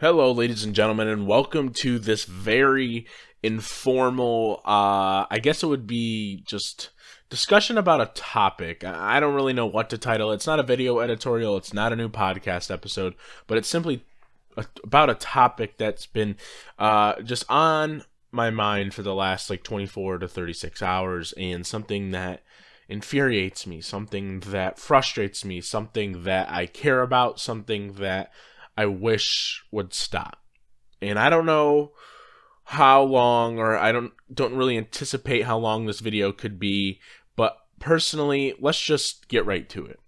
Hello, ladies and gentlemen, and welcome to this very informal, I guess it would be just discussion about a topic. I don't really know what to title. It's not a video editorial, it's not a new podcast episode, but it's simply about a topic that's been just on my mind for the last 24 to 36 hours, and something that infuriates me, something that frustrates me, something that I care about, something that I wish would stop. And I don't know how long, or I don't really anticipate how long this video could be, but personally, let's just get right to it.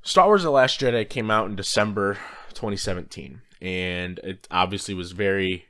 Star Wars The Last Jedi came out in December 2017, and it obviously was very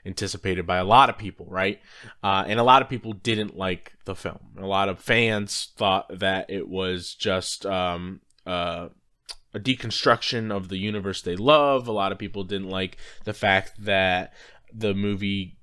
anticipated by a lot of people, right? And a lot of people didn't like the film. A lot of fans thought that it was just a deconstruction of the universe they love. A lot of people didn't like the fact that the movie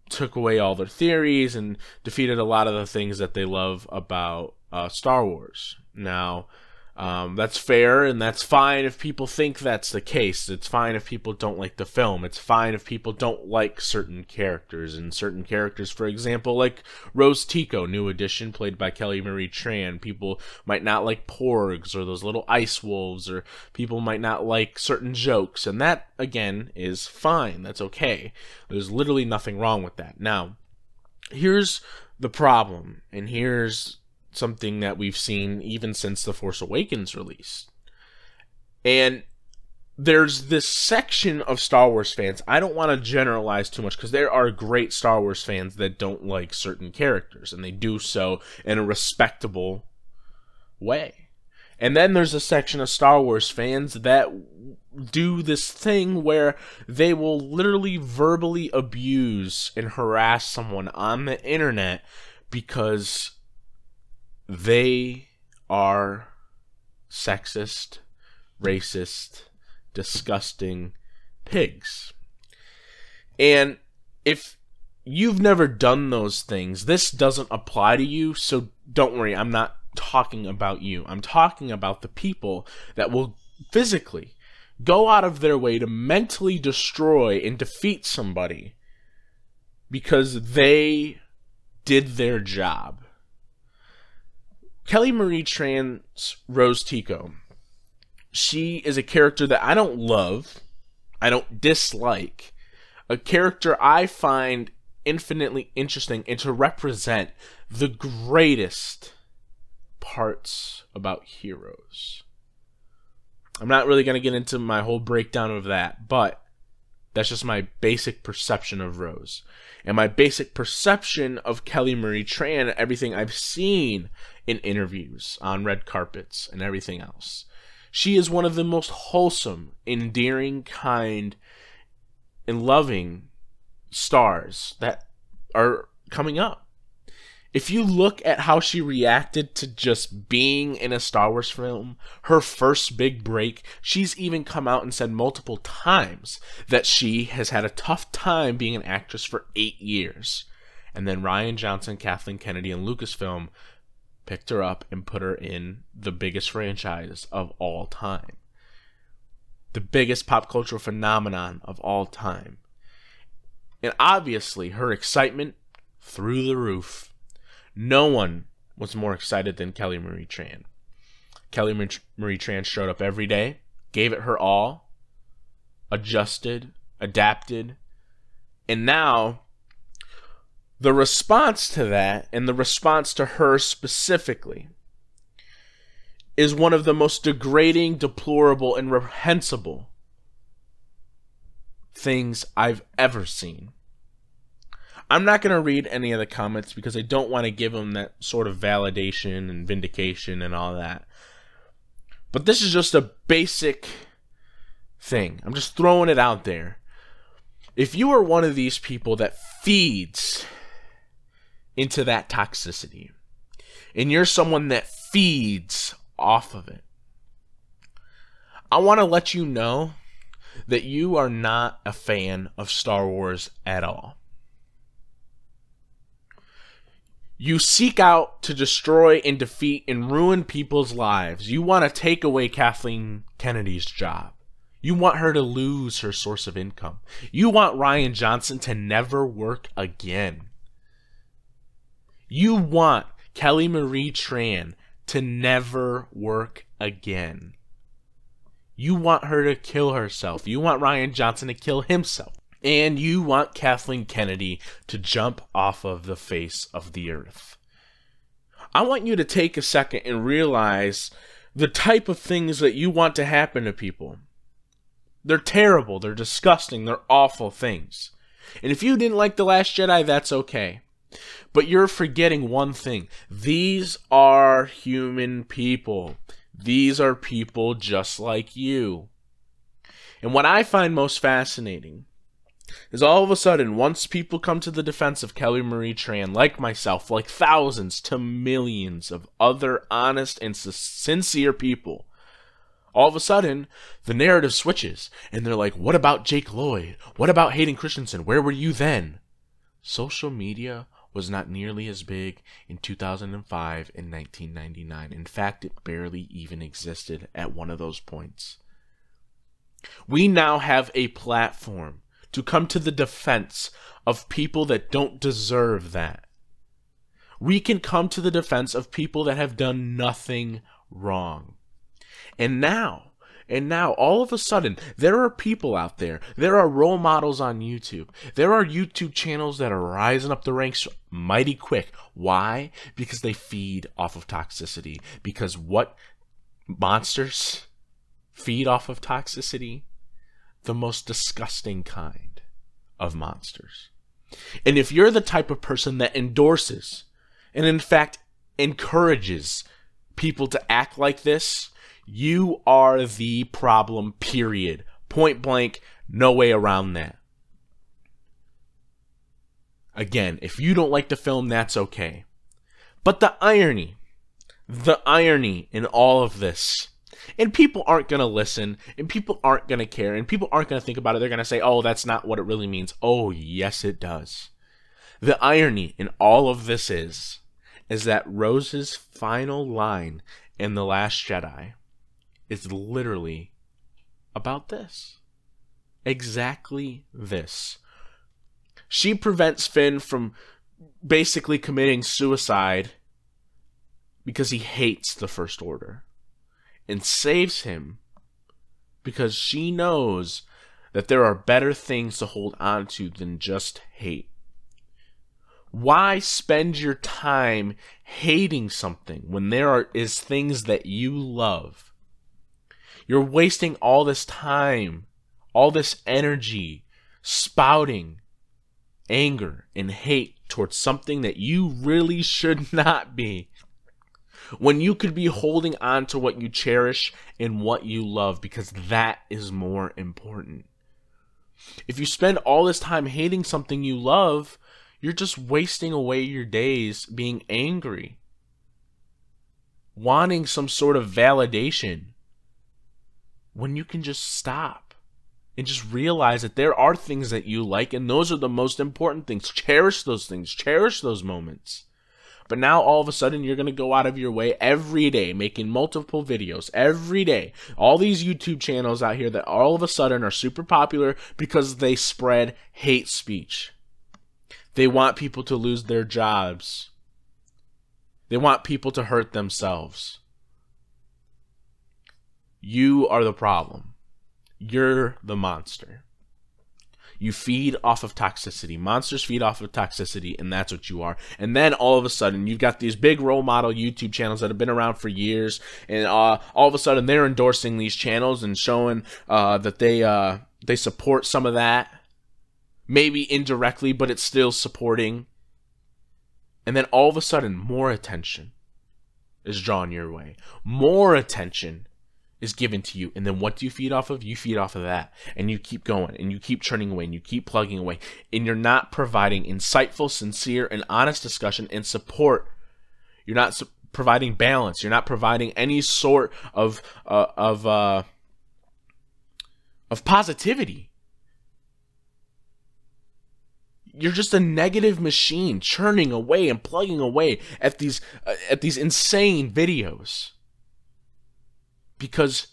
took away all their theories and defeated a lot of the things that they love about Star Wars. Now, that's fair, and that's fine if people think that's the case. It's fine if people don't like the film. It's fine if people don't like certain characters. And certain characters, for example, like Rose Tico, new edition, played by Kelly Marie Tran. People might not like porgs or those little ice wolves, or people might not like certain jokes. And that, again, is fine. That's okay. There's literally nothing wrong with that. Now, here's the problem, and here's something that we've seen even since The Force Awakens release. And there's this section of Star Wars fans, I don't want to generalize too much, because there are great Star Wars fans that don't like certain characters, and they do so in a respectable way. And then there's a section of Star Wars fans that do this thing where they will literally verbally abuse and harass someone on the internet because they are sexist, racist, disgusting pigs. And if you've never done those things, this doesn't apply to you, so don't worry, I'm not talking about you. I'm talking about the people that will physically go out of their way to mentally destroy and defeat somebody because they did their job. Kelly Marie Tran's Rose Tico, she is a character that I don't love, I don't dislike, a character I find infinitely interesting and to represent the greatest parts about heroes. I'm not really going to get into my whole breakdown of that, but that's just my basic perception of Rose. And my basic perception of Kelly Marie Tran, everything I've seen in interviews, on red carpets, and everything else. She is one of the most wholesome, endearing, kind, and loving stars that are coming up. If you look at how she reacted to just being in a Star Wars film, her first big break, she's even come out and said multiple times that she has had a tough time being an actress for 8 years. And then Rian Johnson, Kathleen Kennedy, and Lucasfilm picked her up and put her in the biggest franchise of all time. The biggest pop cultural phenomenon of all time. And obviously, her excitement through the roof. No one was more excited than Kelly Marie Tran. Kelly Marie Tran showed up every day, gave it her all, adjusted, adapted, and now the response to that, and the response to her specifically, is one of the most degrading, deplorable, and reprehensible things I've ever seen. I'm not going to read any of the comments because I don't want to give them that sort of validation and vindication and all that. But this is just a basic thing. I'm just throwing it out there. If you are one of these people that feeds into that toxicity, and you're someone that feeds off of it, I want to let you know that you are not a fan of Star Wars at all. You seek out to destroy and defeat and ruin people's lives. You want to take away Kathleen Kennedy's job. You want her to lose her source of income. You want Ryan Johnson to never work again. You want Kelly Marie Tran to never work again. You want her to kill herself. You want Ryan Johnson to kill himself. And you want Kathleen Kennedy to jump off of the face of the earth. I want you to take a second and realize the type of things that you want to happen to people. They're terrible, they're disgusting, they're awful things. And if you didn't like The Last Jedi, that's okay. But you're forgetting one thing. These are human people. These are people just like you. And what I find most fascinating is all of a sudden, once people come to the defense of Kelly Marie Tran, like myself, like thousands to millions of other honest and sincere people, all of a sudden, the narrative switches, and they're like, what about Jake Lloyd? What about Hayden Christensen? Where were you then? Social media was not nearly as big in 2005 and 1999. In fact, it barely even existed at one of those points. We now have a platform to come to the defense of people that don't deserve that. We can come to the defense of people that have done nothing wrong. And now, all of a sudden, there are people out there. There are role models on YouTube. There are YouTube channels that are rising up the ranks mighty quick. Why? Because they feed off of toxicity. Because what monsters feed off of toxicity? The most disgusting kind of monsters. And if you're the type of person that endorses and in fact encourages people to act like this, you are the problem, period. Point blank, no way around that. Again, if you don't like the film, that's okay. But the irony in all of this, and people aren't going to listen, and people aren't going to care, and people aren't going to think about it. They're going to say, oh, that's not what it really means. Oh, yes, it does. The irony in all of this is that Rose's final line in The Last Jedi is literally about this. Exactly this. She prevents Finn from basically committing suicide because he hates the First Order, and saves him because she knows that there are better things to hold on to than just hate. Why spend your time hating something when there is things that you love? You're wasting all this time, all this energy, spouting anger and hate towards something that you really should not be, when you could be holding on to what you cherish and what you love, because that is more important. If you spend all this time hating something you love, you're just wasting away your days being angry, wanting some sort of validation, when you can just stop and just realize that there are things that you like, and those are the most important things. Cherish those things. Cherish those moments. But now all of a sudden you're going to go out of your way every day, making multiple videos every day. All these YouTube channels out here that all of a sudden are super popular because they spread hate speech. They want people to lose their jobs. They want people to hurt themselves. You are the problem. You're the monster. You feed off of toxicity. Monsters feed off of toxicity, and that's what you are. And then all of a sudden, you've got these big role model YouTube channels that have been around for years, and all of a sudden, they're endorsing these channels and showing that they support some of that. Maybe indirectly, but it's still supporting. And then all of a sudden, more attention is drawn your way. More attention is given to you. And then what do you feed off of? You feed off of that. And you keep going, and you keep churning away, and you keep plugging away. And you're not providing insightful, sincere, and honest discussion and support. You're not providing balance. You're not providing any sort of positivity. You're just a negative machine, churning away and plugging away at these insane videos. Because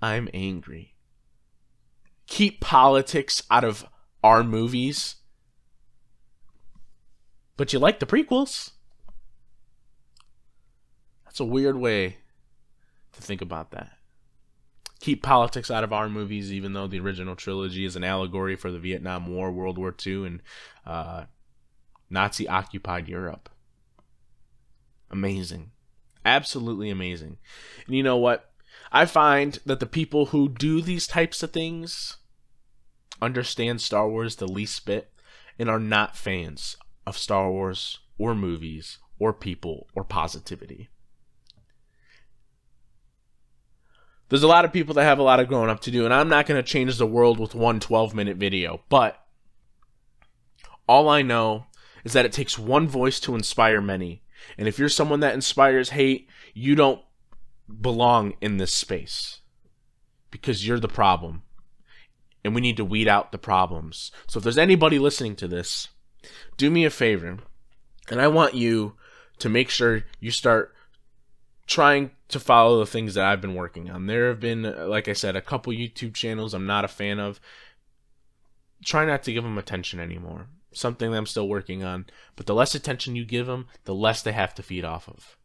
I'm angry. keep politics out of our movies, but you like the prequels. That's a weird way to think about that. Keep politics out of our movies, even though the original trilogy is an allegory for the Vietnam War, World War II, and Nazi-occupied Europe. Amazing. Absolutely amazing. And you know what? I find that the people who do these types of things understand Star Wars the least bit and are not fans of Star Wars or movies or people or positivity. There's a lot of people that have a lot of growing up to do, and I'm not going to change the world with one 12-minute video, but all I know is that it takes one voice to inspire many. And if you're someone that inspires hate, you don't belong in this space because you're the problem. And we need to weed out the problems. So if there's anybody listening to this, do me a favor, and I want you to make sure you start trying to follow the things that I've been working on. There have been, like I said, a couple YouTube channels I'm not a fan of. Try not to give them attention anymore. Something that I'm still working on. But the less attention you give them, the less they have to feed off of.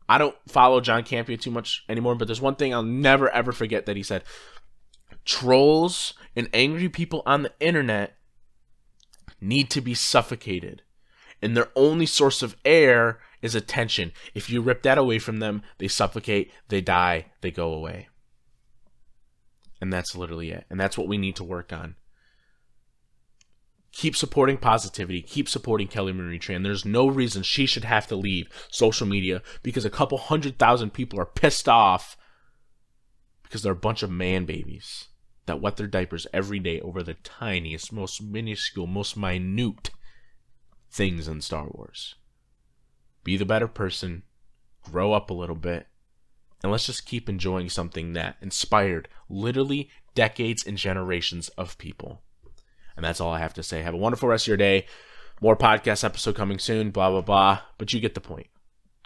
I don't follow John Campea too much anymore, but there's one thing I'll never ever forget that he said. Trolls and angry people on the internet need to be suffocated. And their only source of air is attention. If you rip that away from them, they suffocate, they die, they go away. And that's literally it. And that's what we need to work on. Keep supporting positivity. Keep supporting Kelly Marie Tran. There's no reason she should have to leave social media because a couple 100,000 people are pissed off because they're a bunch of man babies that wet their diapers every day over the tiniest, most minuscule, most minute things in Star Wars. Be the better person, grow up a little bit, and let's just keep enjoying something that inspired literally decades and generations of people. And that's all I have to say. Have a wonderful rest of your day. More podcast episode coming soon, blah, blah, blah. But you get the point.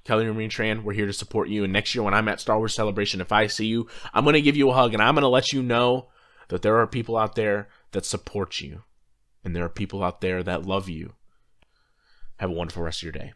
Kelly Marie Tran, we're here to support you. And next year when I'm at Star Wars Celebration, if I see you, I'm going to give you a hug and I'm going to let you know that there are people out there that support you. And there are people out there that love you. Have a wonderful rest of your day.